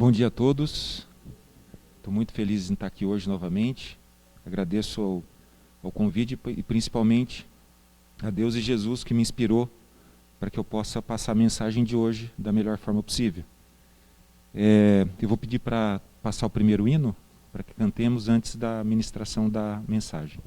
Bom dia a todos. Estou muito feliz em estar aqui hoje novamente. Agradeço ao convite e principalmente a Deus e Jesus que me inspirou para que eu possa passar a mensagem de hoje da melhor forma possível. Eu vou pedir para passar o primeiro hino, para que cantemos antes da ministração da mensagem.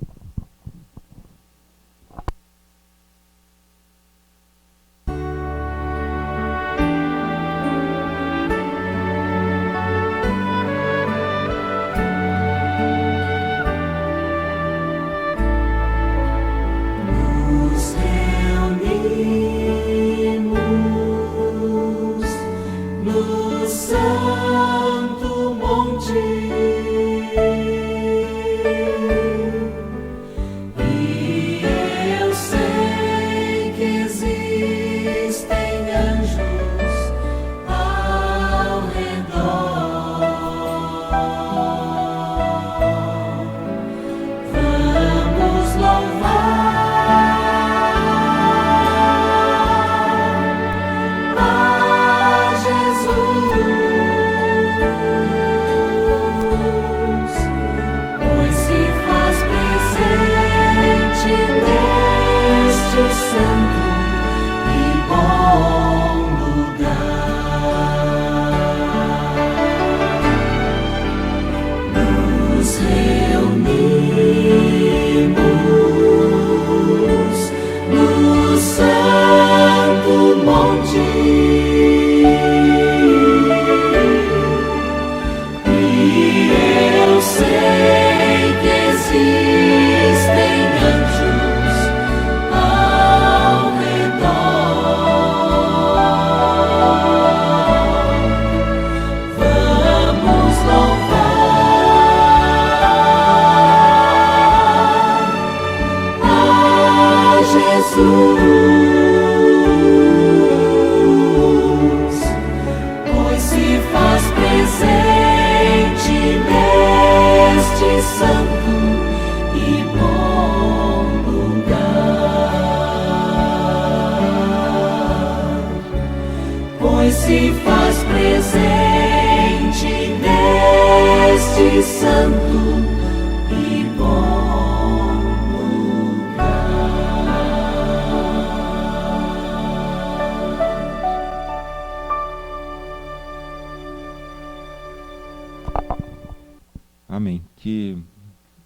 Amém. Que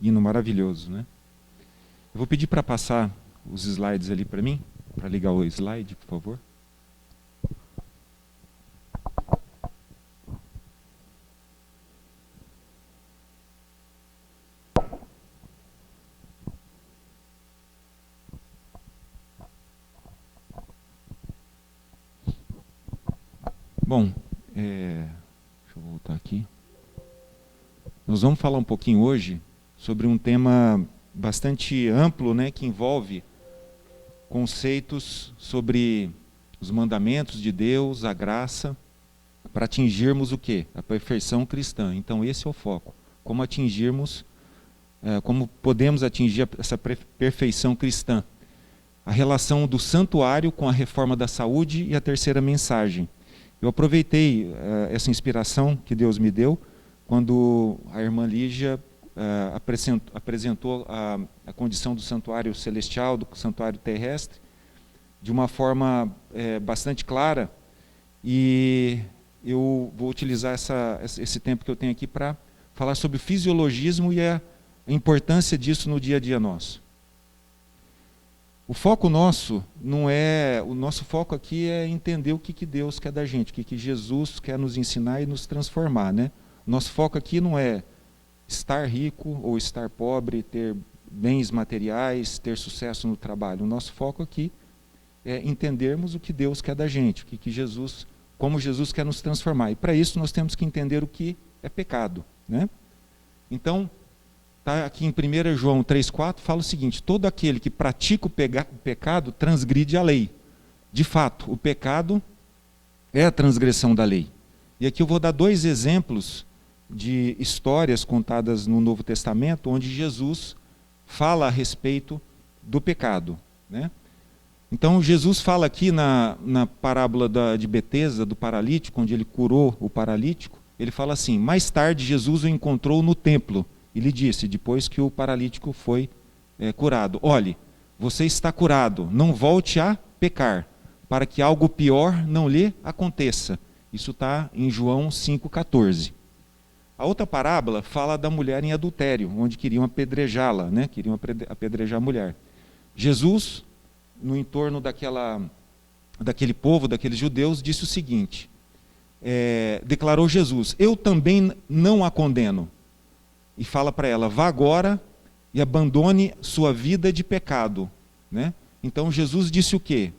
hino maravilhoso, né? Eu vou pedir para passar os slides ali para mim, para ligar o slide, por favor. Bom, deixa eu voltar aqui. Nós vamos falar um pouquinho hoje sobre um tema bastante amplo, né, que envolve conceitos sobre os mandamentos de Deus, a graça, para atingirmos o quê? A perfeição cristã. Então esse é o foco. Como atingirmos, como podemos atingir essa perfeição cristã. A relação do santuário com a reforma da saúde e a terceira mensagem. Eu aproveitei essa inspiração que Deus me deu quando a irmã Lígia apresentou a condição do santuário celestial, do santuário terrestre, de uma forma bastante clara, e eu vou utilizar esse tempo que eu tenho aqui para falar sobre o fisiologismo e a importância disso no dia a dia nosso. O foco nosso o nosso foco aqui é entender o que Deus quer da gente, o que Jesus quer nos ensinar e nos transformar, né? Nosso foco aqui não é estar rico ou estar pobre, ter bens materiais, ter sucesso no trabalho. O nosso foco aqui é entendermos o que Deus quer da gente, como Jesus quer nos transformar. E para isso nós temos que entender o que é pecado, né? Então, tá aqui em 1 João 3,4, fala o seguinte: todo aquele que pratica o pecado transgride a lei. De fato, o pecado é a transgressão da lei. E aqui eu vou dar 2 exemplos de histórias contadas no Novo Testamento, onde Jesus fala a respeito do pecado, né? Então Jesus fala aqui na parábola de Betesda, do paralítico, onde ele curou o paralítico, ele fala assim: mais tarde Jesus o encontrou no templo e lhe disse, depois que o paralítico foi curado: olhe, você está curado, não volte a pecar, para que algo pior não lhe aconteça. Isso está em João 5,14. A outra parábola fala da mulher em adultério, onde queriam apedrejá-la, né? Queriam apedrejar a mulher. Jesus, no entorno daquele povo, daqueles judeus, disse o seguinte, declarou Jesus: eu também não a condeno. E fala para ela: vá agora e abandone sua vida de pecado. Né? Então Jesus disse o quê?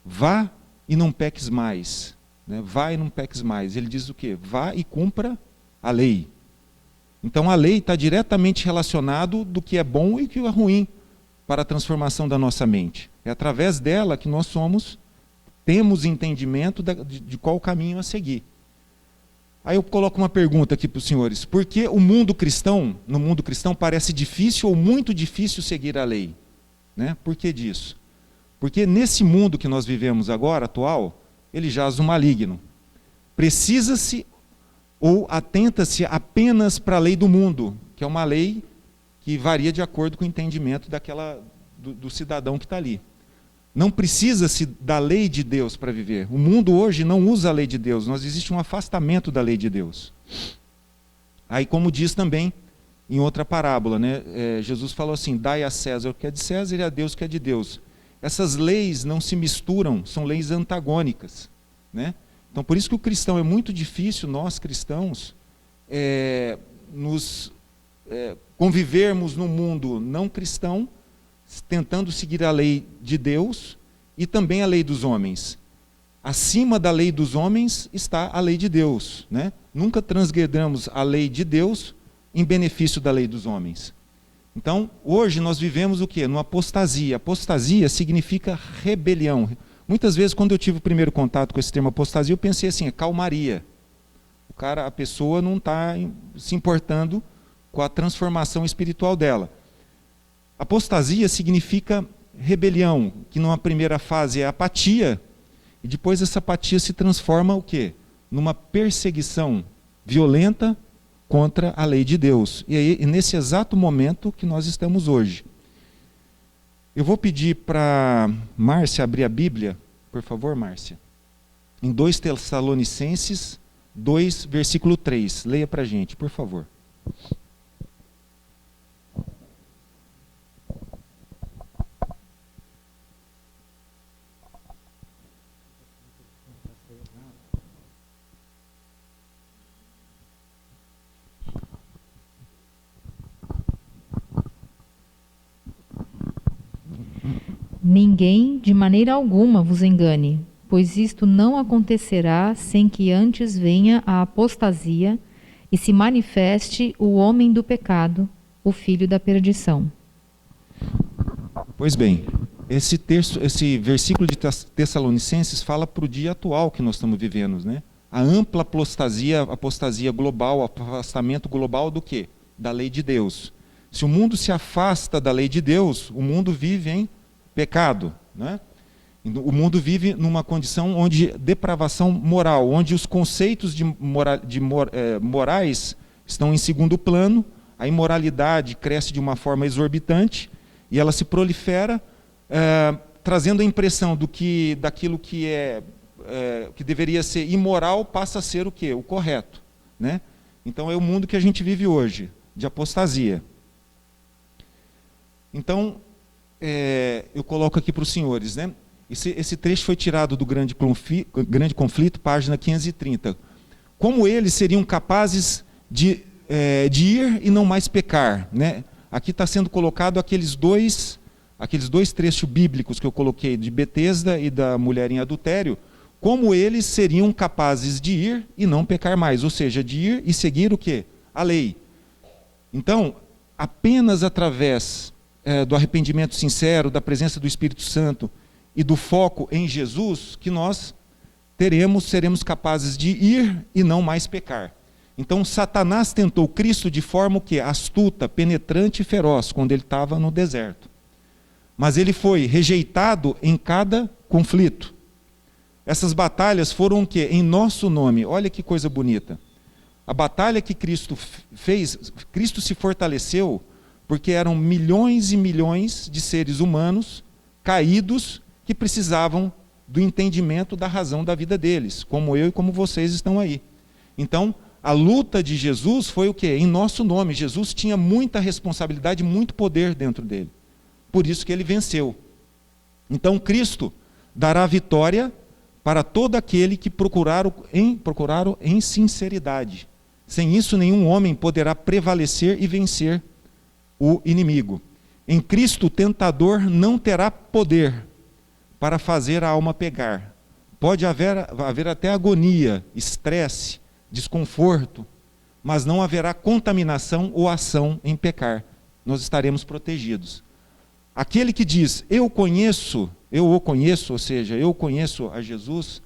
Vá e não peques mais. Né? Vá e não peques mais. Ele diz o quê? Vá e cumpra a lei. Então a lei está diretamente relacionado do que é bom e o que é ruim para a transformação da nossa mente. É através dela que nós temos entendimento de qual caminho a seguir. Aí eu coloco uma pergunta aqui para os senhores: por que no mundo cristão parece difícil ou muito difícil seguir a lei? Né? Por que disso? Porque nesse mundo que nós vivemos agora, atual, ele jaz no maligno. Precisa-se ou atenta-se apenas para a lei do mundo, que é uma lei que varia de acordo com o entendimento do cidadão que está ali. Não precisa-se da lei de Deus para viver. O mundo hoje não usa a lei de Deus, existe um afastamento da lei de Deus. Aí, como diz também em outra parábola, né, Jesus falou assim: dai a César o que é de César e a Deus o que é de Deus. Essas leis não se misturam, são leis antagônicas. Né? Então, por isso que o cristão é muito difícil, nós cristãos, convivermos no mundo não cristão, tentando seguir a lei de Deus e também a lei dos homens. Acima da lei dos homens está a lei de Deus. Né? Nunca transgredamos a lei de Deus em benefício da lei dos homens. Então, hoje nós vivemos o quê? Numa apostasia. Apostasia significa rebelião. Muitas vezes, quando eu tive o primeiro contato com esse termo apostasia, eu pensei assim: calmaria. A pessoa não está se importando com a transformação espiritual dela. Apostasia significa rebelião, que numa primeira fase é apatia, e depois essa apatia se transforma o quê? Numa perseguição violenta contra a lei de Deus. E aí, nesse exato momento que nós estamos hoje. Eu vou pedir para Márcia abrir a Bíblia, por favor, Márcia, em 2 Tessalonicenses 2, versículo 3. Leia para a gente, por favor. Ninguém de maneira alguma vos engane, pois isto não acontecerá sem que antes venha a apostasia e se manifeste o homem do pecado, o filho da perdição. Pois bem, esse versículo de Tessalonicenses fala para o dia atual que nós estamos vivendo, né? A ampla apostasia global, afastamento global do quê? Da lei de Deus. Se o mundo se afasta da lei de Deus, o mundo vive em pecado. Né? O mundo vive numa condição onde depravação moral, onde os conceitos morais estão em segundo plano, a imoralidade cresce de uma forma exorbitante e ela se prolifera, trazendo a impressão daquilo que que deveria ser imoral passa a ser o quê? O correto. Né? Então é o mundo que a gente vive hoje, de apostasia. Então, eu coloco aqui para os senhores, né? Esse trecho foi tirado do Grande Conflito, página 530. Como eles seriam capazes de ir e não mais pecar? Né? Aqui está sendo colocado aqueles dois trechos bíblicos que eu coloquei, de Betesda e da mulher em adultério, como eles seriam capazes de ir e não pecar mais, ou seja, de ir e seguir o quê? A lei. Então, apenas através do arrependimento sincero, da presença do Espírito Santo e do foco em Jesus, que nós seremos capazes de ir e não mais pecar. Então Satanás tentou Cristo de forma o quê? Astuta, penetrante e feroz, quando ele estava no deserto. Mas ele foi rejeitado em cada conflito. Essas batalhas foram o quê? Em nosso nome. Olha que coisa bonita. A batalha que Cristo fez, Cristo se fortaleceu porque eram milhões e milhões de seres humanos caídos que precisavam do entendimento da razão da vida deles, como eu e como vocês estão aí. Então, a luta de Jesus foi o quê? Em nosso nome. Jesus tinha muita responsabilidade, muito poder dentro dele. Por isso que ele venceu. Então, Cristo dará vitória para todo aquele que procuraram em sinceridade. Sem isso, nenhum homem poderá prevalecer e vencer o inimigo. Em Cristo, o tentador não terá poder para fazer a alma pecar. Pode haver até agonia, estresse, desconforto, mas não haverá contaminação ou ação em pecar. Nós estaremos protegidos. Aquele que diz, eu o conheço, ou seja, eu conheço a Jesus,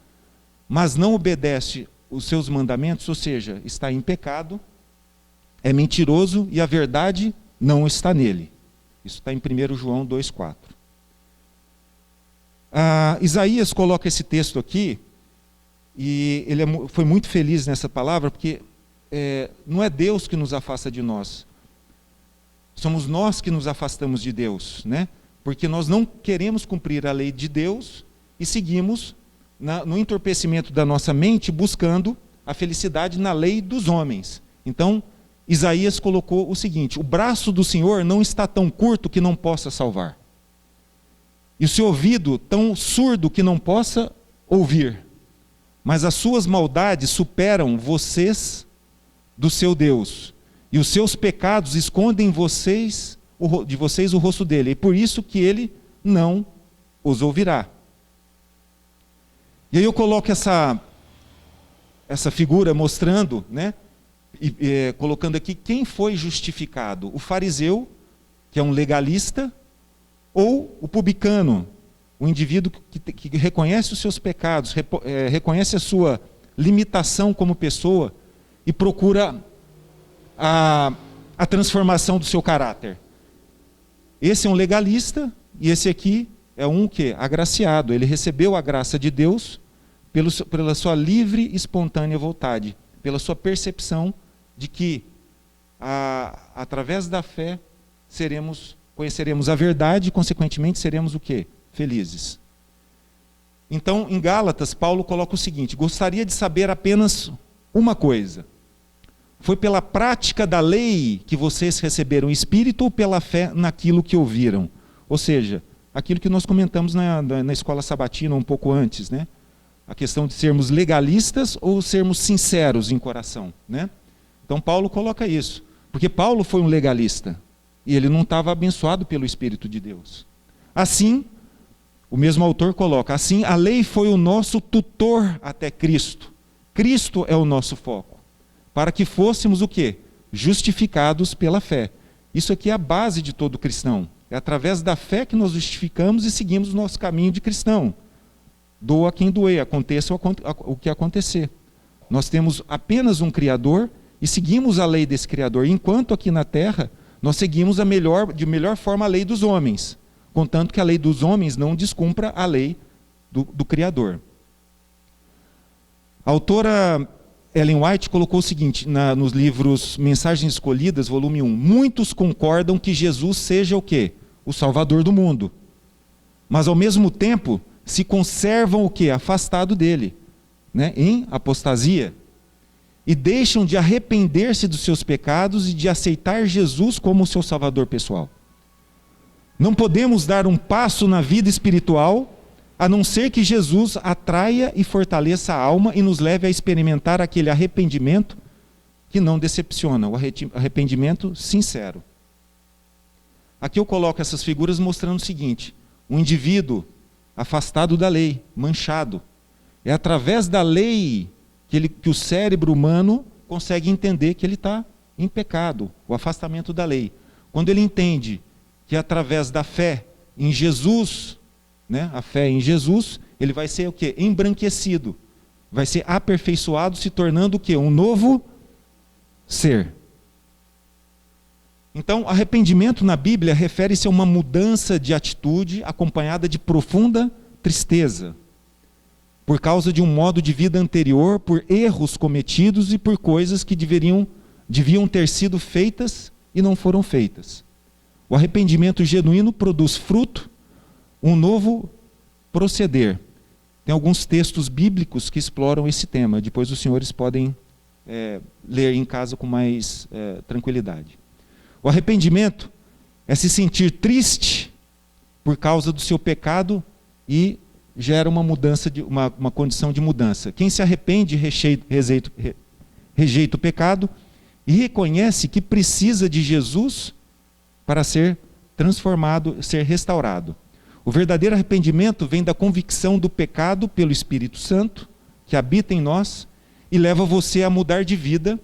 mas não obedece os seus mandamentos, ou seja, está em pecado, é mentiroso e a verdade não está nele. Isso está em 1 João 2,4. Isaías coloca esse texto aqui, e ele foi muito feliz nessa palavra, porque não é Deus que nos afasta de nós. Somos nós que nos afastamos de Deus, né? Porque nós não queremos cumprir a lei de Deus e seguimos no entorpecimento da nossa mente buscando a felicidade na lei dos homens. Então, Isaías colocou o seguinte: o braço do Senhor não está tão curto que não possa salvar, e o seu ouvido tão surdo que não possa ouvir, mas as suas maldades superam vocês do seu Deus, e os seus pecados escondem de vocês o rosto dele, e por isso que ele não os ouvirá. E aí eu coloco essa figura mostrando, né, colocando aqui quem foi justificado: o fariseu, que é um legalista, ou o publicano, o indivíduo que reconhece os seus pecados, reconhece a sua limitação como pessoa e procura a transformação do seu caráter. Esse é um legalista e esse aqui é um que? Agraciado. Ele recebeu a graça de Deus pela sua livre e espontânea vontade, pela sua percepção de que através da fé conheceremos a verdade e, consequentemente, seremos o quê? Felizes. Então, em Gálatas, Paulo coloca o seguinte: gostaria de saber apenas uma coisa. Foi pela prática da lei que vocês receberam o Espírito ou pela fé naquilo que ouviram? Ou seja, aquilo que nós comentamos na escola sabatina um pouco antes, né? A questão de sermos legalistas ou sermos sinceros em coração, né? Então Paulo coloca isso, porque Paulo foi um legalista e ele não estava abençoado pelo Espírito de Deus. Assim, o mesmo autor coloca, assim a lei foi o nosso tutor até Cristo. Cristo é o nosso foco, para que fôssemos o quê? Justificados pela fé. Isso aqui é a base de todo cristão. É através da fé que nós justificamos e seguimos o nosso caminho de cristão. Doa quem doer, aconteça o que acontecer. Nós temos apenas um Criador e seguimos a lei desse Criador. Enquanto aqui na Terra, nós seguimos de melhor forma a lei dos homens, contanto que a lei dos homens não descumpra a lei do Criador. A autora Ellen White colocou o seguinte nos livros Mensagens Escolhidas, volume 1. Muitos concordam que Jesus seja o quê? O Salvador do mundo. Mas ao mesmo tempo se conservam o quê? Afastado dele, né? Em apostasia. E deixam de arrepender-se dos seus pecados e de aceitar Jesus como o seu Salvador pessoal. Não podemos dar um passo na vida espiritual a não ser que Jesus atraia e fortaleça a alma e nos leve a experimentar aquele arrependimento que não decepciona, o arrependimento sincero. Aqui eu coloco essas figuras mostrando o seguinte: um indivíduo afastado da lei, manchado. É através da lei que o cérebro humano consegue entender que ele está em pecado, o afastamento da lei. Quando ele entende que através da fé em Jesus, né, a fé em Jesus, ele vai ser o quê? Embranquecido, vai ser aperfeiçoado, se tornando o quê? Um novo ser. Então, arrependimento na Bíblia refere-se a uma mudança de atitude acompanhada de profunda tristeza. por causa de um modo de vida anterior, por erros cometidos e por coisas que deviam ter sido feitas e não foram feitas. O arrependimento genuíno produz fruto, um novo proceder. Tem alguns textos bíblicos que exploram esse tema, depois os senhores podem ler em casa com mais tranquilidade. O arrependimento é se sentir triste por causa do seu pecado e gera uma mudança, uma condição de mudança. Quem se arrepende rejeita o pecado e reconhece que precisa de Jesus para ser transformado, ser restaurado. O verdadeiro arrependimento vem da convicção do pecado pelo Espírito Santo, que habita em nós, e leva você a mudar de vida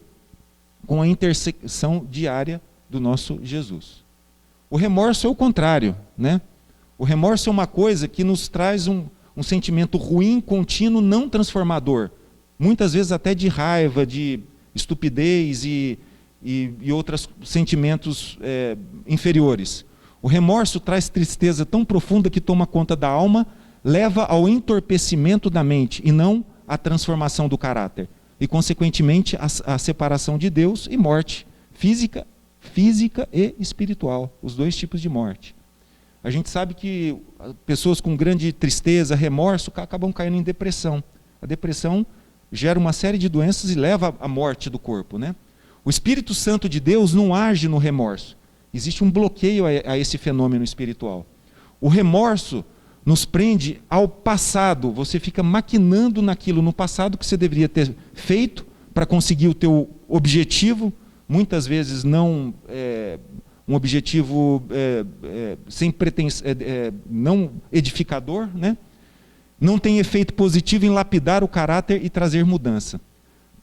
com a intercessão diária do nosso Jesus. O remorso é o contrário, né? O remorso é uma coisa que nos traz um sentimento ruim, contínuo, não transformador. Muitas vezes até de raiva, de estupidez e outros sentimentos inferiores. O remorso traz tristeza tão profunda que toma conta da alma, leva ao entorpecimento da mente e não à transformação do caráter. E, consequentemente, à separação de Deus e morte física e espiritual, os dois tipos de morte. A gente sabe que pessoas com grande tristeza, remorso, acabam caindo em depressão. A depressão gera uma série de doenças e leva à morte do corpo, né? O Espírito Santo de Deus não age no remorso. Existe um bloqueio a esse fenômeno espiritual. O remorso nos prende ao passado. Você fica maquinando naquilo no passado que você deveria ter feito para conseguir o teu objetivo, muitas vezes não um objetivo sem não edificador, né? Não tem efeito positivo em lapidar o caráter e trazer mudança.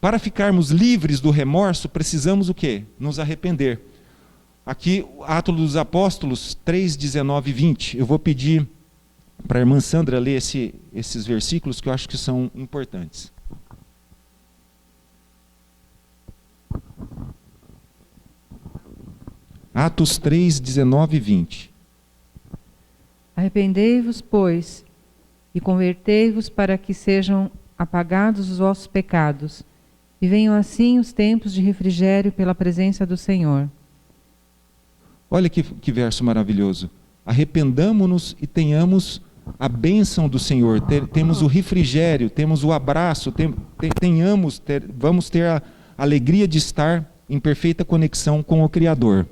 Para ficarmos livres do remorso, precisamos o quê? Nos arrepender. Aqui, Atos dos Apóstolos 3, 19 e 20. Eu vou pedir para a irmã Sandra ler esses versículos que eu acho que são importantes. Atos 3, 19 e 20. Arrependei-vos, pois, e convertei-vos para que sejam apagados os vossos pecados, e venham assim os tempos de refrigério pela presença do Senhor. Olha que verso maravilhoso. Arrependamo-nos e tenhamos a bênção do Senhor. Temos o refrigério, temos o abraço, vamos ter a alegria de estar em perfeita conexão com o Criador.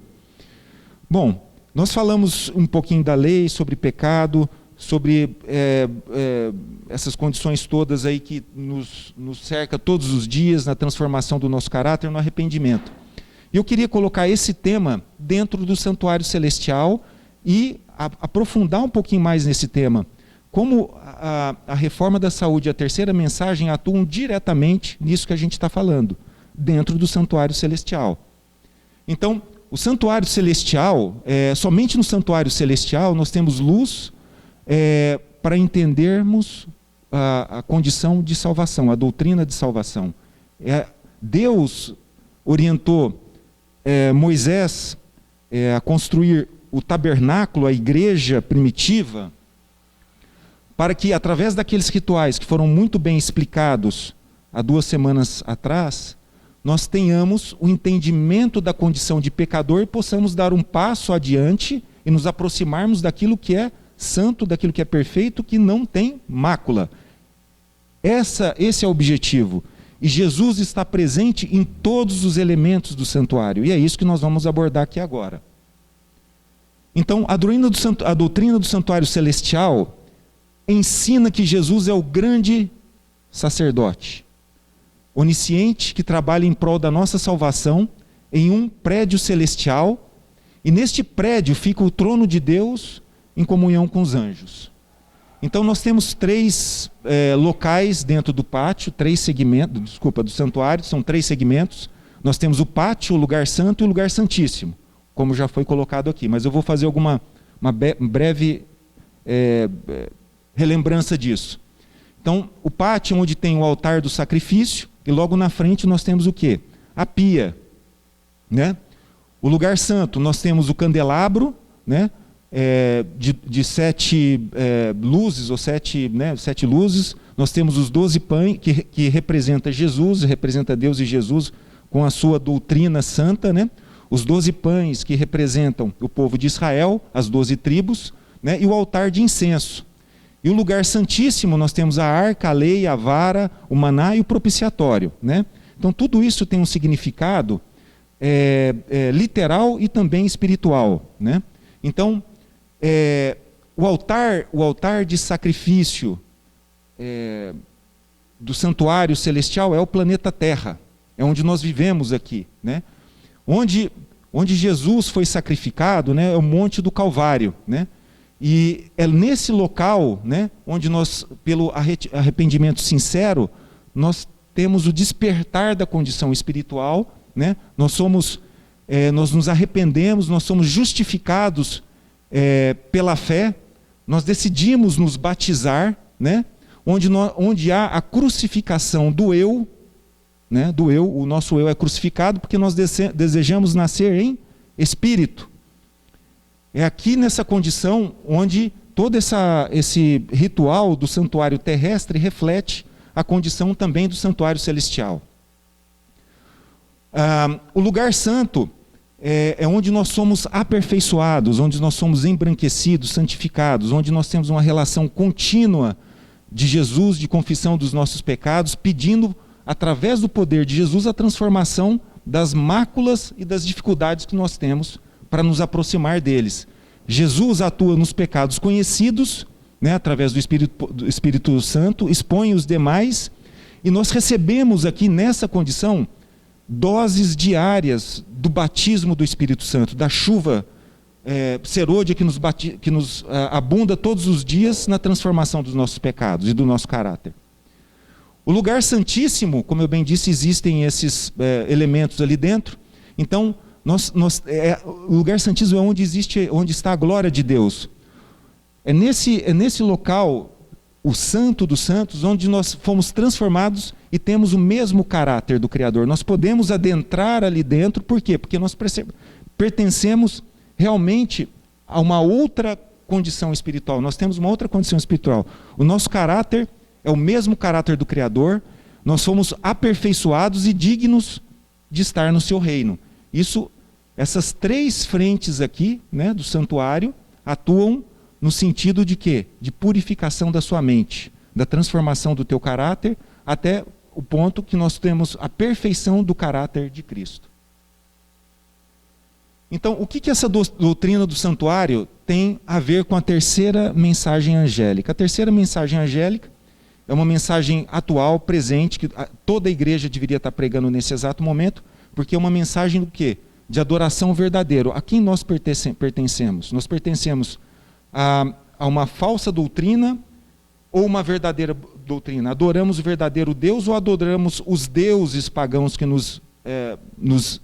Bom, nós falamos um pouquinho da lei, sobre pecado, sobre essas condições todas aí que nos cerca todos os dias na transformação do nosso caráter, no arrependimento. E eu queria colocar esse tema dentro do santuário celestial e aprofundar um pouquinho mais nesse tema. Como a reforma da saúde e a terceira mensagem atuam diretamente nisso que a gente está falando, dentro do santuário celestial. Então, o santuário celestial, somente no santuário celestial nós temos luz para entendermos a condição de salvação, a doutrina de salvação. Deus orientou Moisés a construir o tabernáculo, a igreja primitiva, para que através daqueles rituais que foram muito bem explicados há 2 semanas atrás, nós tenhamos o entendimento da condição de pecador e possamos dar um passo adiante e nos aproximarmos daquilo que é santo, daquilo que é perfeito, que não tem mácula. Esse é o objetivo. E Jesus está presente em todos os elementos do santuário. E é isso que nós vamos abordar aqui agora. Então, a doutrina do santuário celestial ensina que Jesus é o grande sacerdote, onisciente, que trabalha em prol da nossa salvação em um prédio celestial. E neste prédio fica o trono de Deus em comunhão com os anjos. Então nós temos 3 locais dentro do pátio, 3 segmentos, do santuário, são 3 segmentos. Nós temos o pátio, o lugar santo e o lugar santíssimo, como já foi colocado aqui. Mas eu vou fazer uma breve relembrança disso. Então, o pátio onde tem o altar do sacrifício, e logo na frente nós temos o quê? A pia, né? O lugar santo, nós temos o candelabro, né? De 7 luzes, ou 7 luzes, nós temos os 12 pães, que representa Jesus, representa Deus e Jesus com a sua doutrina santa, né? Os 12 pães que representam o povo de Israel, as 12 tribos, né? E o altar de incenso. E o lugar santíssimo, nós temos a arca, a lei, a vara, o maná e o propiciatório, né? Então tudo isso tem um significado literal e também espiritual, né? Então, o altar de sacrifício do santuário celestial é o planeta Terra, é onde nós vivemos aqui, né? Onde Jesus foi sacrificado, né, é o Monte do Calvário, né? E é nesse local, né, onde nós, pelo arrependimento sincero, nós temos o despertar da condição espiritual, né? Nós nos arrependemos, nós somos justificados pela fé, nós decidimos nos batizar, né? Onde há a crucificação do eu, né? Do eu, o nosso eu é crucificado porque nós desejamos nascer em espírito. É aqui nessa condição onde todo esse ritual do santuário terrestre reflete a condição também do santuário celestial. O lugar santo é onde nós somos aperfeiçoados, onde nós somos embranquecidos, santificados, onde nós temos uma relação contínua de Jesus, de confissão dos nossos pecados, pedindo, através do poder de Jesus, a transformação das máculas e das dificuldades que nós temos para nos aproximar deles. Jesus atua nos pecados conhecidos, né, através do Espírito Santo, expõe os demais, e nós recebemos aqui nessa condição doses diárias do batismo do Espírito Santo, da chuva serôdia que nos abunda todos os dias na transformação dos nossos pecados e do nosso caráter. O lugar santíssimo, como eu bem disse, existem esses elementos ali dentro. Então, o lugar santíssimo é onde está a glória de Deus. É nesse local, o Santo dos Santos, onde nós fomos transformados e temos o mesmo caráter do Criador. Nós podemos adentrar ali dentro, por quê? Porque nós pertencemos realmente a uma outra condição espiritual. Nós temos uma outra condição espiritual. O nosso caráter é o mesmo caráter do Criador. Nós fomos aperfeiçoados e dignos de estar no seu reino. Essas três frentes aqui, né, do santuário, atuam no sentido de quê? De purificação da sua mente, da transformação do teu caráter, até o ponto que nós temos a perfeição do caráter de Cristo. Então, o que essa doutrina do santuário tem a ver com a terceira mensagem angélica? A terceira mensagem angélica é uma mensagem atual, presente, que toda a igreja deveria estar pregando nesse exato momento, porque é uma mensagem do quê? De adoração verdadeira. A quem nós pertencemos? Nós pertencemos a uma falsa doutrina ou uma verdadeira doutrina? Adoramos o verdadeiro Deus ou adoramos os deuses pagãos que nos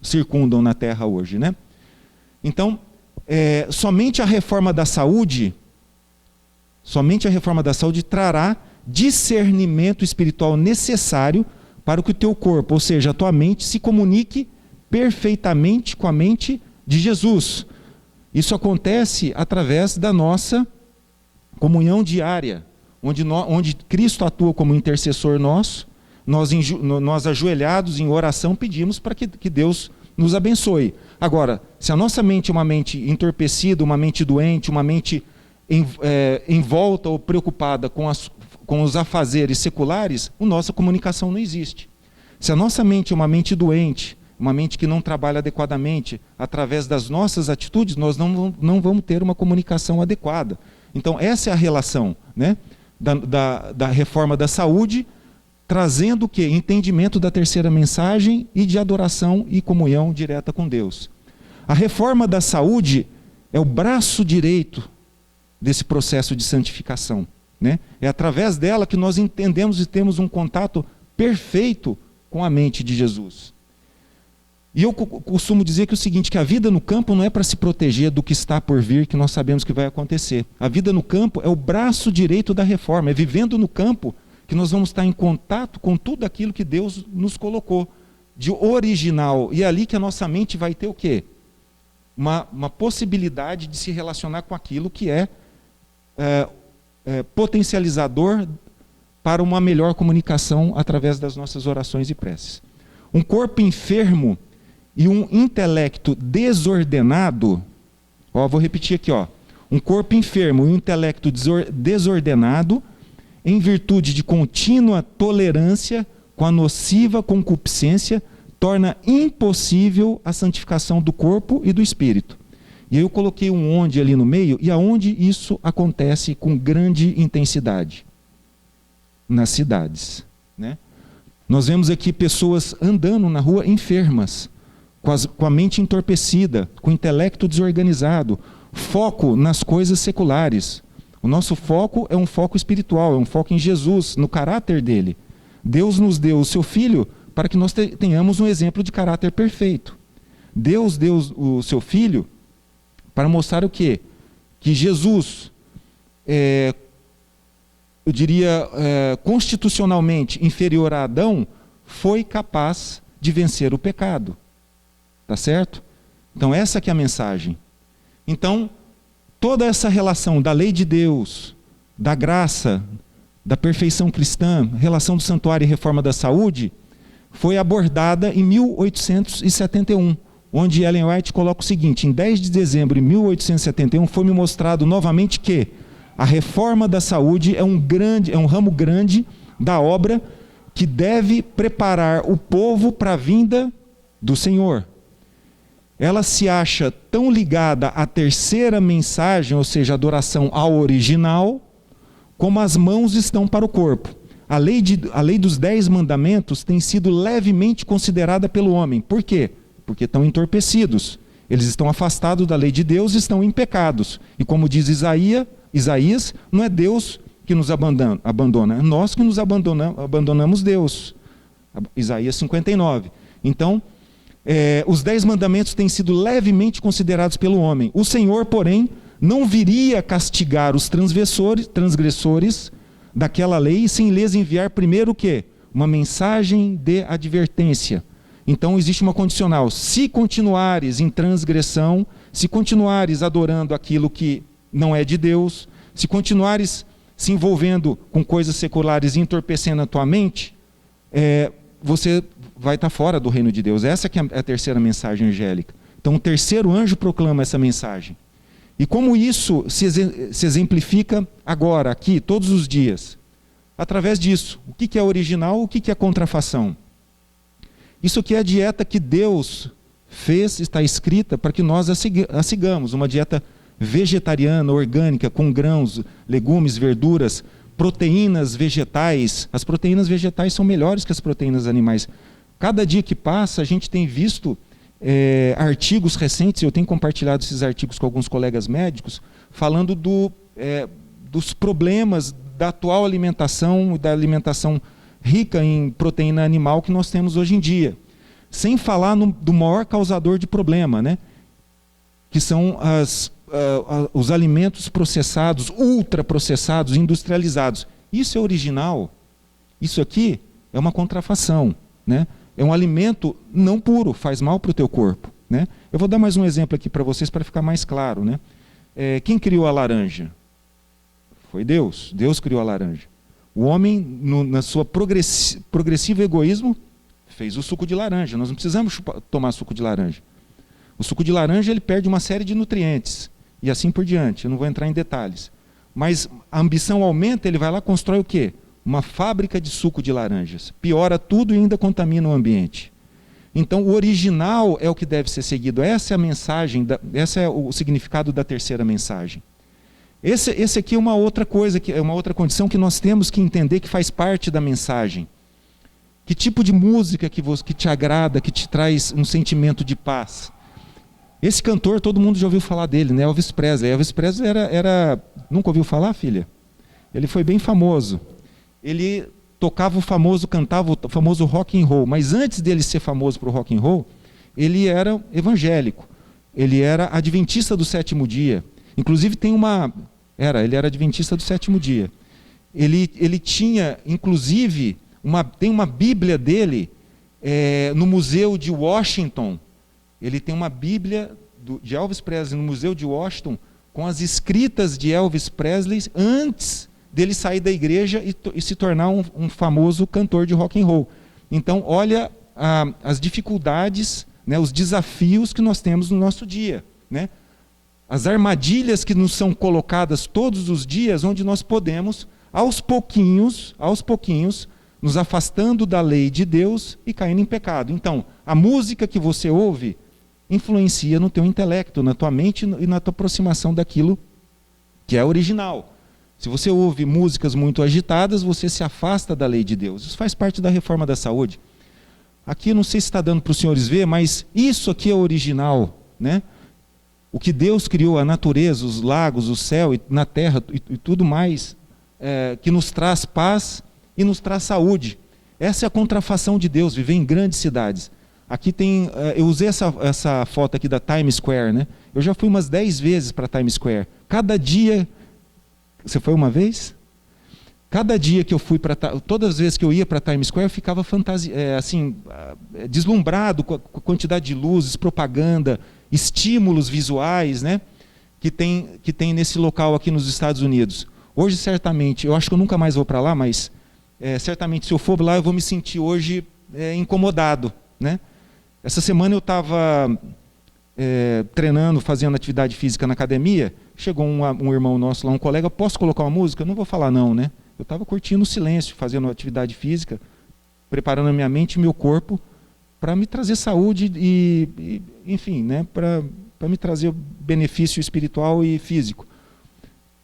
circundam na terra hoje, né? Então, somente a reforma da saúde trará discernimento espiritual necessário para que o teu corpo, ou seja, a tua mente, se comunique perfeitamente com a mente de Jesus. Isso acontece através da nossa comunhão diária, onde Cristo atua como intercessor nosso, nós ajoelhados em oração pedimos para que Deus nos abençoe. Agora, se a nossa mente é uma mente entorpecida, uma mente doente, uma mente envolta ou preocupada com os afazeres seculares, a nossa comunicação não existe. Se a nossa mente é uma mente doente, uma mente que não trabalha adequadamente, através das nossas atitudes, nós não vamos ter uma comunicação adequada. Então, essa é a relação, né, da reforma da saúde, trazendo o quê? Entendimento da terceira mensagem e de adoração e comunhão direta com Deus. A reforma da saúde é o braço direito desse processo de santificação, né? É através dela que nós entendemos e temos um contato perfeito com a mente de Jesus. E eu costumo dizer que é o seguinte, que a vida no campo não é para se proteger do que está por vir, que nós sabemos que vai acontecer. A vida no campo é o braço direito da reforma, é vivendo no campo que nós vamos estar em contato com tudo aquilo que Deus nos colocou de original. E é ali que a nossa mente vai ter o quê? Uma possibilidade de se relacionar com aquilo que é potencializador para uma melhor comunicação através das nossas orações e preces. Um corpo enfermo e um intelecto desordenado, vou repetir aqui, um corpo enfermo e um intelecto desordenado, em virtude de contínua tolerância com a nociva concupiscência, torna impossível a santificação do corpo e do espírito. E aí eu coloquei um onde ali no meio, e aonde isso acontece com grande intensidade? Nas cidades, né? Nós vemos aqui pessoas andando na rua enfermas, com a mente entorpecida, com o intelecto desorganizado, foco nas coisas seculares. O nosso foco é um foco espiritual, é um foco em Jesus, no caráter dele. Deus nos deu o seu Filho para que nós tenhamos um exemplo de caráter perfeito. Deus deu o seu Filho para mostrar o quê? Que Jesus, eu diria, constitucionalmente inferior a Adão, foi capaz de vencer o pecado. Tá certo? Então essa que é a mensagem. Então, toda essa relação da lei de Deus, da graça, da perfeição cristã, relação do santuário e reforma da saúde, foi abordada em 1871, onde Ellen White coloca o seguinte: em 10 de dezembro de 1871 foi-me mostrado novamente que a reforma da saúde é um ramo grande da obra que deve preparar o povo para a vinda do Senhor. Ela se acha tão ligada à terceira mensagem, ou seja, a adoração ao original, como as mãos estão para o corpo. A lei dos 10 mandamentos tem sido levemente considerada pelo homem. Por quê? Porque estão entorpecidos. Eles estão afastados da lei de Deus e estão em pecados. E como diz Isaías, não é Deus que nos abandona, é nós que nos abandonamos Deus. Isaías 59. Então, os 10 mandamentos têm sido levemente considerados pelo homem. O Senhor, porém, não viria castigar os transgressores daquela lei sem lhes enviar primeiro o quê? Uma mensagem de advertência. Então existe uma condicional: se continuares em transgressão, se continuares adorando aquilo que não é de Deus, se continuares se envolvendo com coisas seculares e entorpecendo a tua mente, você vai estar fora do reino de Deus. Essa que é a terceira mensagem angélica. Então o terceiro anjo proclama essa mensagem. E como isso se exemplifica agora, aqui, todos os dias? Através disso. O que é original, o que é contrafação? Isso aqui é a dieta que Deus fez, está escrita, para que nós a sigamos. Uma dieta vegetariana, orgânica, com grãos, legumes, verduras, proteínas vegetais. As proteínas vegetais são melhores que as proteínas animais. Cada dia que passa, a gente tem visto artigos recentes, eu tenho compartilhado esses artigos com alguns colegas médicos, falando dos problemas da atual alimentação, da alimentação rica em proteína animal que nós temos hoje em dia. Sem falar do maior causador de problema, né? Que são os alimentos processados, ultraprocessados, industrializados. Isso é original. Isso aqui é uma contrafação, né? É um alimento não puro, faz mal para o teu corpo, né? Eu vou dar mais um exemplo aqui para vocês para ficar mais claro, né? Quem criou a laranja? Foi Deus. Deus criou a laranja. O homem, na sua progressivo egoísmo, fez o suco de laranja. Nós não precisamos tomar suco de laranja. O suco de laranja ele perde uma série de nutrientes e assim por diante. Eu não vou entrar em detalhes. Mas a ambição aumenta, ele vai lá e constrói o quê? Uma fábrica de suco de laranjas. Piora tudo e ainda contamina o ambiente. Então, o original é o que deve ser seguido. Essa é a mensagem, esse é o significado da terceira mensagem. Esse aqui é uma outra coisa, é uma outra condição que nós temos que entender que faz parte da mensagem. Que tipo de música que te agrada, que te traz um sentimento de paz? Esse cantor, todo mundo já ouviu falar dele, né? Elvis Presley. Elvis Presley nunca ouviu falar, filha? Ele foi bem famoso. Ele cantava o famoso rock and roll, mas antes dele ser famoso para o rock and roll, ele era evangélico, ele era adventista do sétimo dia. Inclusive ele era adventista do sétimo dia. Ele tinha, inclusive, tem uma Bíblia dele no Museu de Washington. Ele tem uma Bíblia de Elvis Presley no Museu de Washington com as escritas de Elvis Presley antes dele sair da igreja e se tornar um famoso cantor de rock and roll. Então, olha as dificuldades, né, os desafios que nós temos no nosso dia, né? As armadilhas que nos são colocadas todos os dias, onde nós podemos, aos pouquinhos, nos afastando da lei de Deus e caindo em pecado. Então, a música que você ouve influencia no teu intelecto, na tua mente e na tua aproximação daquilo que é original. Se você ouve músicas muito agitadas, você se afasta da lei de Deus. Isso faz parte da reforma da saúde. Aqui, não sei se está dando para os senhores ver, mas isso aqui é original, né? O que Deus criou, a natureza, os lagos, o céu e na terra e tudo mais, que nos traz paz e nos traz saúde. Essa é a contrafação de Deus, viver em grandes cidades. Aqui tem, eu usei essa foto aqui da Times Square, né? Eu já fui umas 10 vezes para Times Square. Cada dia, você foi uma vez? Cada dia que eu fui todas as vezes que eu ia para Times Square, eu ficava deslumbrado com a quantidade de luzes, propaganda, estímulos visuais, né? Que tem nesse local aqui nos Estados Unidos. Hoje, certamente, eu acho que eu nunca mais vou para lá, mas certamente se eu for lá, eu vou me sentir hoje incomodado, né? Essa semana eu estava treinando, fazendo atividade física na academia, chegou um irmão nosso lá, um colega, posso colocar uma música? Eu não vou falar não, né? Eu estava curtindo o silêncio, fazendo atividade física, preparando a minha mente e meu corpo para me trazer saúde e enfim, né? Para me trazer benefício espiritual e físico.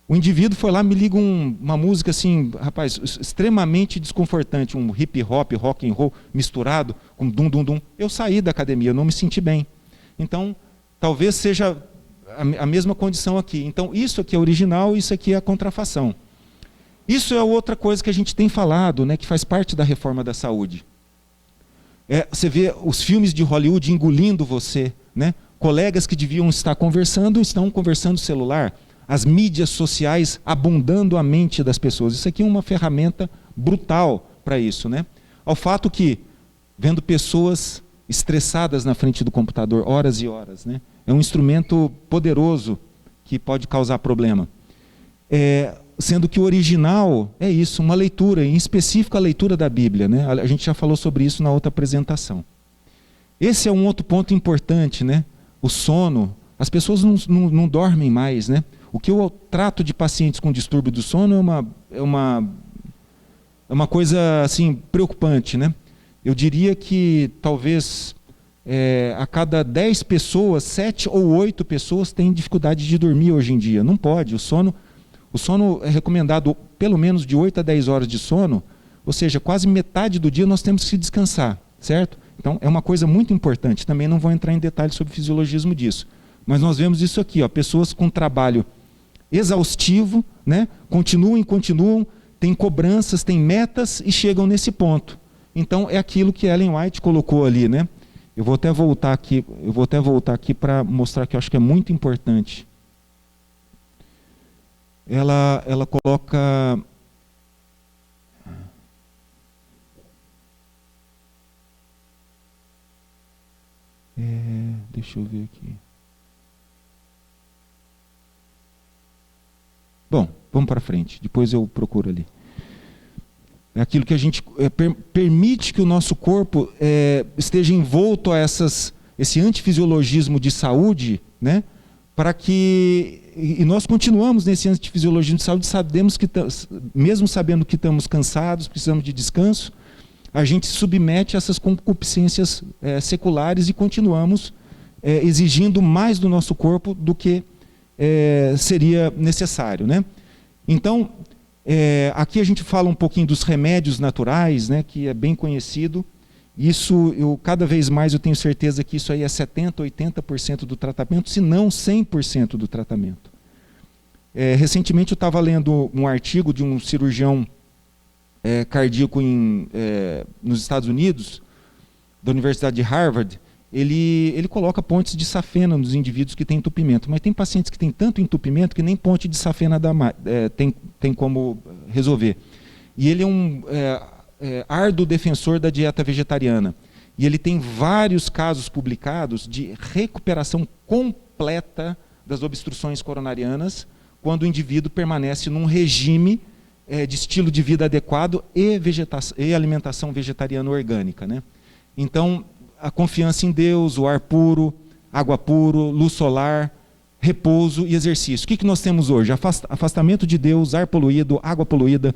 O indivíduo foi lá, me liga uma música assim, rapaz, extremamente desconfortante, um hip hop, rock and roll misturado com dum dum dum. Eu saí da academia, eu não me senti bem. Então, talvez seja a mesma condição aqui. Então, isso aqui é original, isso aqui é a contrafação. Isso é outra coisa que a gente tem falado, né, que faz parte da reforma da saúde. Você vê os filmes de Hollywood engolindo você, né? Colegas que deviam estar conversando, estão conversando no celular. As mídias sociais abundando a mente das pessoas. Isso aqui é uma ferramenta brutal para isso, né? Ao fato que, vendo pessoas estressadas na frente do computador, horas e horas, né? É um instrumento poderoso que pode causar problema. Sendo que o original é isso, uma leitura, em específico a leitura da Bíblia, né? A gente já falou sobre isso na outra apresentação. Esse é um outro ponto importante, né? O sono. As pessoas não dormem mais, né? O que eu trato de pacientes com distúrbio do sono é uma coisa assim, preocupante, né? Eu diria que talvez a cada 10 pessoas, 7 ou 8 pessoas têm dificuldade de dormir hoje em dia. Não pode. O sono é recomendado pelo menos de 8 a 10 horas de sono, ou seja, quase metade do dia nós temos que descansar, certo? Então é uma coisa muito importante. Também não vou entrar em detalhes sobre o fisiologismo disso. Mas nós vemos isso aqui, ó, pessoas com trabalho exaustivo, né? Continuam, têm cobranças, têm metas e chegam nesse ponto. Então é aquilo que Ellen White colocou ali, né? Eu vou até voltar aqui para mostrar que eu acho que é muito importante. Ela coloca deixa eu ver aqui. Bom, vamos para frente, depois eu procuro ali. É aquilo que a gente permite que o nosso corpo esteja envolto a esse antifisiologismo de saúde, né? Para que nós continuamos nesse antifisiologismo de saúde, sabemos que mesmo sabendo que estamos cansados, precisamos de descanso, a gente se submete a essas concupiscências seculares e continuamos exigindo mais do nosso corpo do que seria necessário, né? Então, aqui a gente fala um pouquinho dos remédios naturais, né, que é bem conhecido. Isso, cada vez mais eu tenho certeza que isso aí é 70%, 80% do tratamento, se não 100% do tratamento. Recentemente eu estava lendo um artigo de um cirurgião cardíaco nos Estados Unidos, da Universidade de Harvard. Ele coloca pontes de safena nos indivíduos que têm entupimento, mas tem pacientes que têm tanto entupimento que nem ponte de safena tem como resolver. E ele é um árduo defensor da dieta vegetariana. E ele tem vários casos publicados de recuperação completa das obstruções coronarianas quando o indivíduo permanece num regime de estilo de vida adequado e alimentação vegetariana orgânica, né? Então, a confiança em Deus, o ar puro, água puro, luz solar, repouso e exercício. O que nós temos hoje? Afastamento de Deus, ar poluído, água poluída,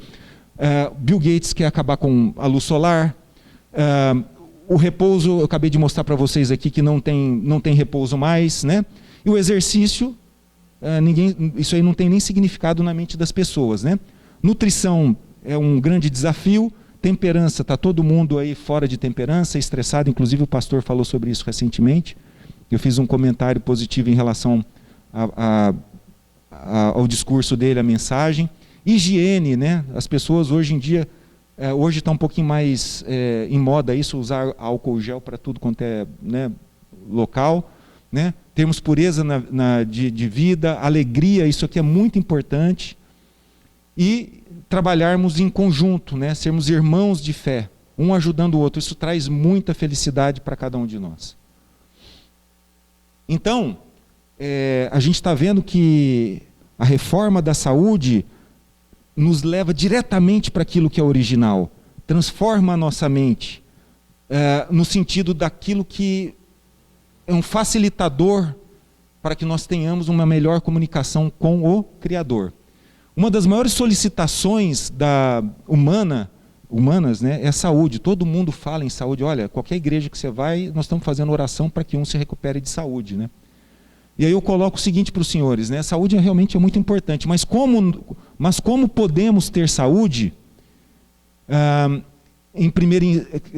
Bill Gates quer acabar com a luz solar, o repouso, eu acabei de mostrar para vocês aqui que não tem repouso mais, né? E o exercício, isso aí não tem nem significado na mente das pessoas, né? Nutrição é um grande desafio, temperança, está todo mundo aí fora de temperança, estressado, inclusive o pastor falou sobre isso recentemente, eu fiz um comentário positivo em relação ao discurso dele, a mensagem. Higiene, né? As pessoas hoje em dia, hoje está um pouquinho mais em moda isso, usar álcool gel para tudo quanto é, né, local, né? Termos pureza de vida, alegria, isso aqui é muito importante. E trabalharmos em conjunto, né? Sermos irmãos de fé, um ajudando o outro, isso traz muita felicidade para cada um de nós. Então, a gente está vendo que a reforma da saúde nos leva diretamente para aquilo que é original, transforma a nossa mente, no sentido daquilo que é um facilitador para que nós tenhamos uma melhor comunicação com o Criador. Uma das maiores solicitações humanas, né, é a saúde. Todo mundo fala em saúde. Olha, qualquer igreja que você vai, nós estamos fazendo oração para que um se recupere de saúde, né? E aí eu coloco o seguinte para os senhores, né? A saúde realmente é muito importante, mas como podemos ter saúde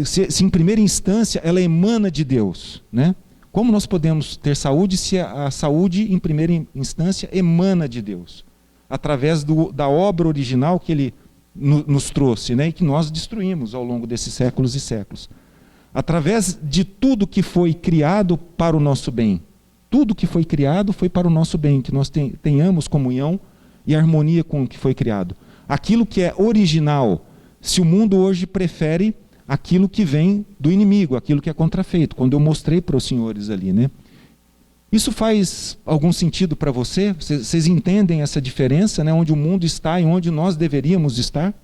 se em primeira instância ela emana de Deus, né? Como nós podemos ter saúde se a saúde em primeira instância emana de Deus? Através da obra original que Ele nos trouxe, né? E que nós destruímos ao longo desses séculos e séculos. Através de tudo que foi criado para o nosso bem. Tudo que foi criado foi para o nosso bem, que nós tenhamos comunhão e harmonia com o que foi criado. Aquilo que é original, se o mundo hoje prefere aquilo que vem do inimigo, aquilo que é contrafeito, quando eu mostrei para os senhores ali, né? Isso faz algum sentido para você? Vocês entendem essa diferença, né? Onde o mundo está e onde nós deveríamos estar?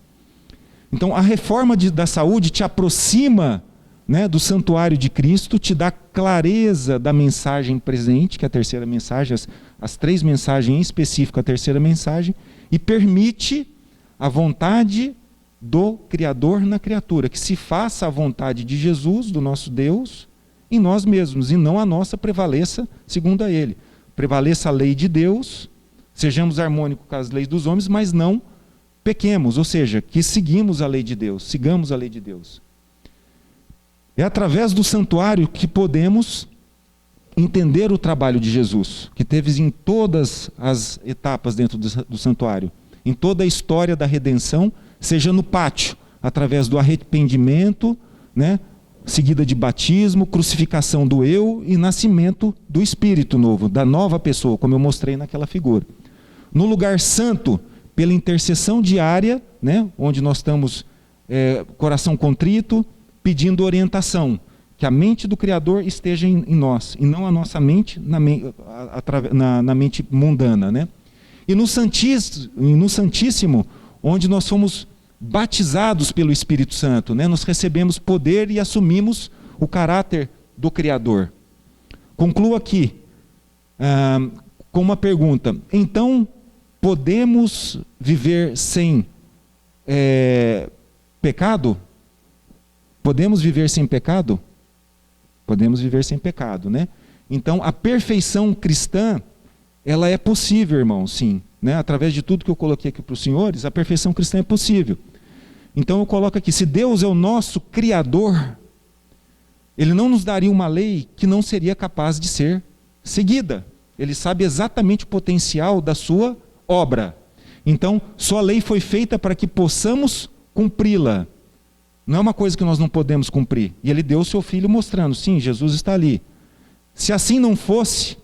Então, a reforma da saúde te aproxima, né, do santuário de Cristo, te dá clareza da mensagem presente, que é a terceira mensagem, as três mensagens em específico, a terceira mensagem, e permite a vontade do Criador na criatura, que se faça a vontade de Jesus, do nosso Deus, em nós mesmos, e não a nossa prevaleça segundo a Ele. Prevaleça a lei de Deus, sejamos harmônicos com as leis dos homens, mas não pequemos, ou seja, que sigamos a lei de Deus. É através do santuário que podemos entender o trabalho de Jesus, que teve em todas as etapas dentro do santuário, em toda a história da redenção, seja no pátio, através do arrependimento, né, seguida de batismo, crucificação do eu e nascimento do Espírito novo, da nova pessoa, como eu mostrei naquela figura. No lugar santo, pela intercessão diária, né, onde nós estamos coração contrito, pedindo orientação, que a mente do Criador esteja em nós, e não a nossa mente na mente mundana, né? E no Santíssimo, onde nós fomos batizados pelo Espírito Santo, né? Nós recebemos poder e assumimos o caráter do Criador. Concluo aqui com uma pergunta. Então, podemos viver sem pecado? Podemos viver sem pecado? Podemos viver sem pecado, né? Então, a perfeição cristã, ela é possível, irmão, sim. Né? Através de tudo que eu coloquei aqui para os senhores, a perfeição cristã é possível. Então eu coloco aqui, se Deus é o nosso Criador, Ele não nos daria uma lei que não seria capaz de ser seguida. Ele sabe exatamente o potencial da sua obra. Então, sua lei foi feita para que possamos cumpri-la. Não é uma coisa que nós não podemos cumprir. E Ele deu o seu Filho mostrando, sim, Jesus está ali. Se assim não fosse,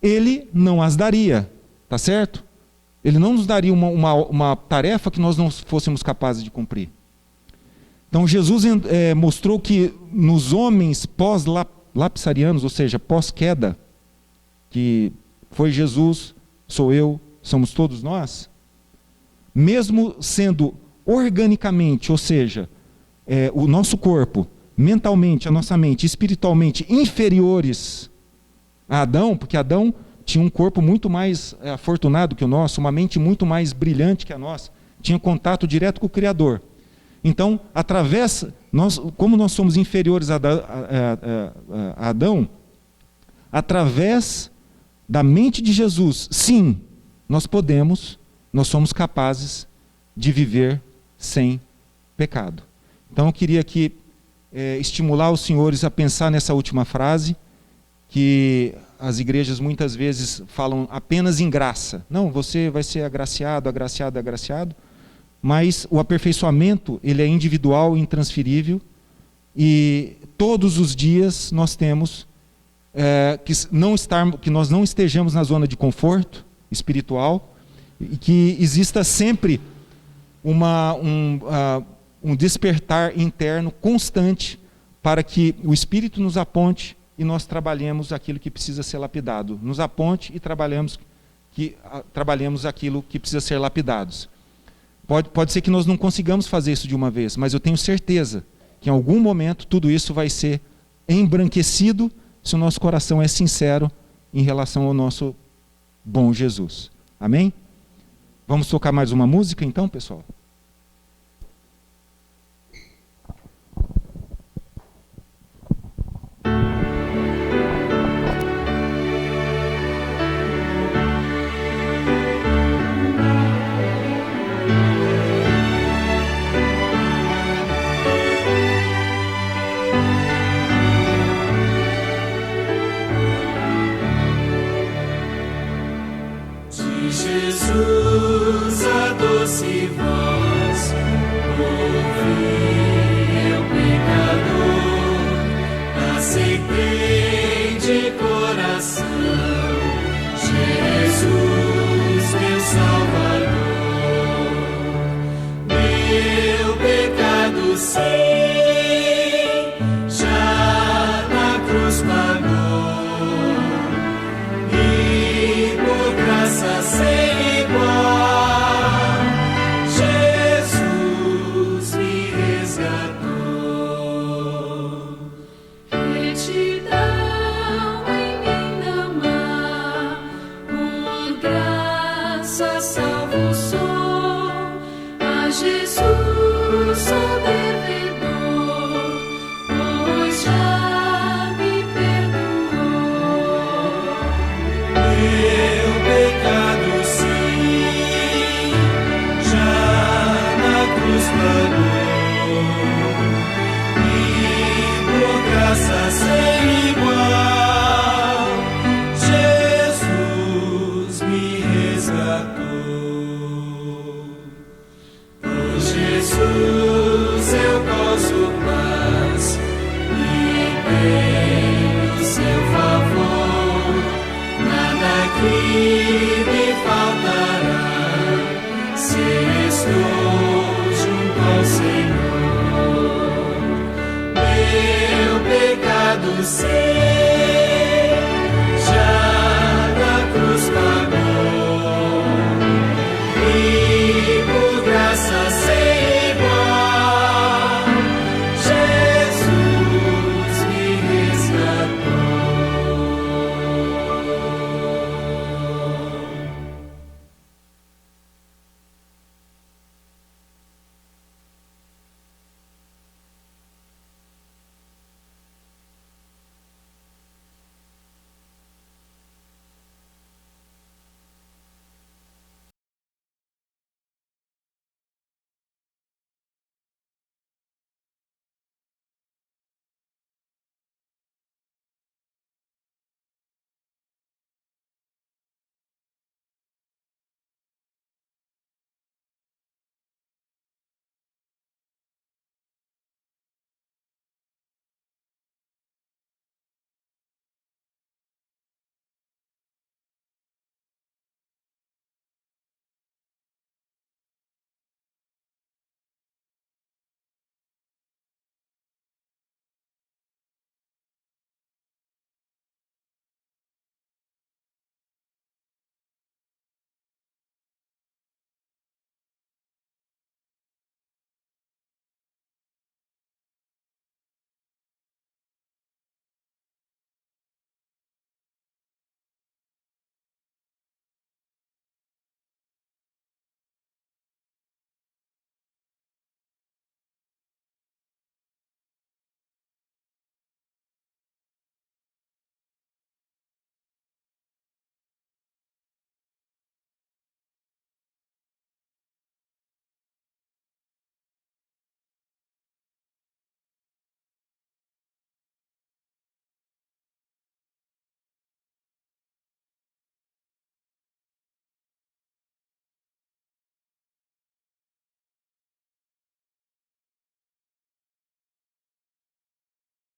Ele não as daria. Tá certo? Ele não nos daria uma tarefa que nós não fôssemos capazes de cumprir. Então Jesus mostrou que nos homens pós-lapsarianos, ou seja, pós-queda, que foi Jesus, sou eu, somos todos nós, mesmo sendo organicamente, ou seja, o nosso corpo, mentalmente, a nossa mente, espiritualmente inferiores a Adão, porque Adão tinha um corpo muito mais afortunado que o nosso, uma mente muito mais brilhante que a nossa, tinha contato direto com o Criador. Então, como nós somos inferiores a Adão, através da mente de Jesus, sim, nós somos capazes de viver sem pecado. Então eu queria aqui estimular os senhores a pensar nessa última frase, que as igrejas muitas vezes falam apenas em graça. Não, você vai ser agraciado, agraciado, agraciado, mas o aperfeiçoamento ele é individual e intransferível, e todos os dias nós temos que nós não estejamos na zona de conforto espiritual, e que exista sempre um despertar interno constante para que o Espírito nos aponte e nós trabalhemos aquilo que precisa ser lapidado. Nos aponte e trabalhemos aquilo que precisa ser lapidados. Pode ser que nós não consigamos fazer isso de uma vez, mas eu tenho certeza que em algum momento tudo isso vai ser embranquecido se o nosso coração é sincero em relação ao nosso bom Jesus. Amém? Vamos tocar mais uma música então, pessoal? Jesus, a doce voz, ouvi eu pecador, aceitei de coração, Jesus, meu Salvador, meu pecado sim, já na cruz pagou, e por graça sem igual, Jesus me resgatou. Retidão em mim não há, por graça salvo sou, a Jesus sou devedor, pois já me perdoou. Meu pecado sim, já na cruz pagou, e por graça sem igual, Jesus me resgatou.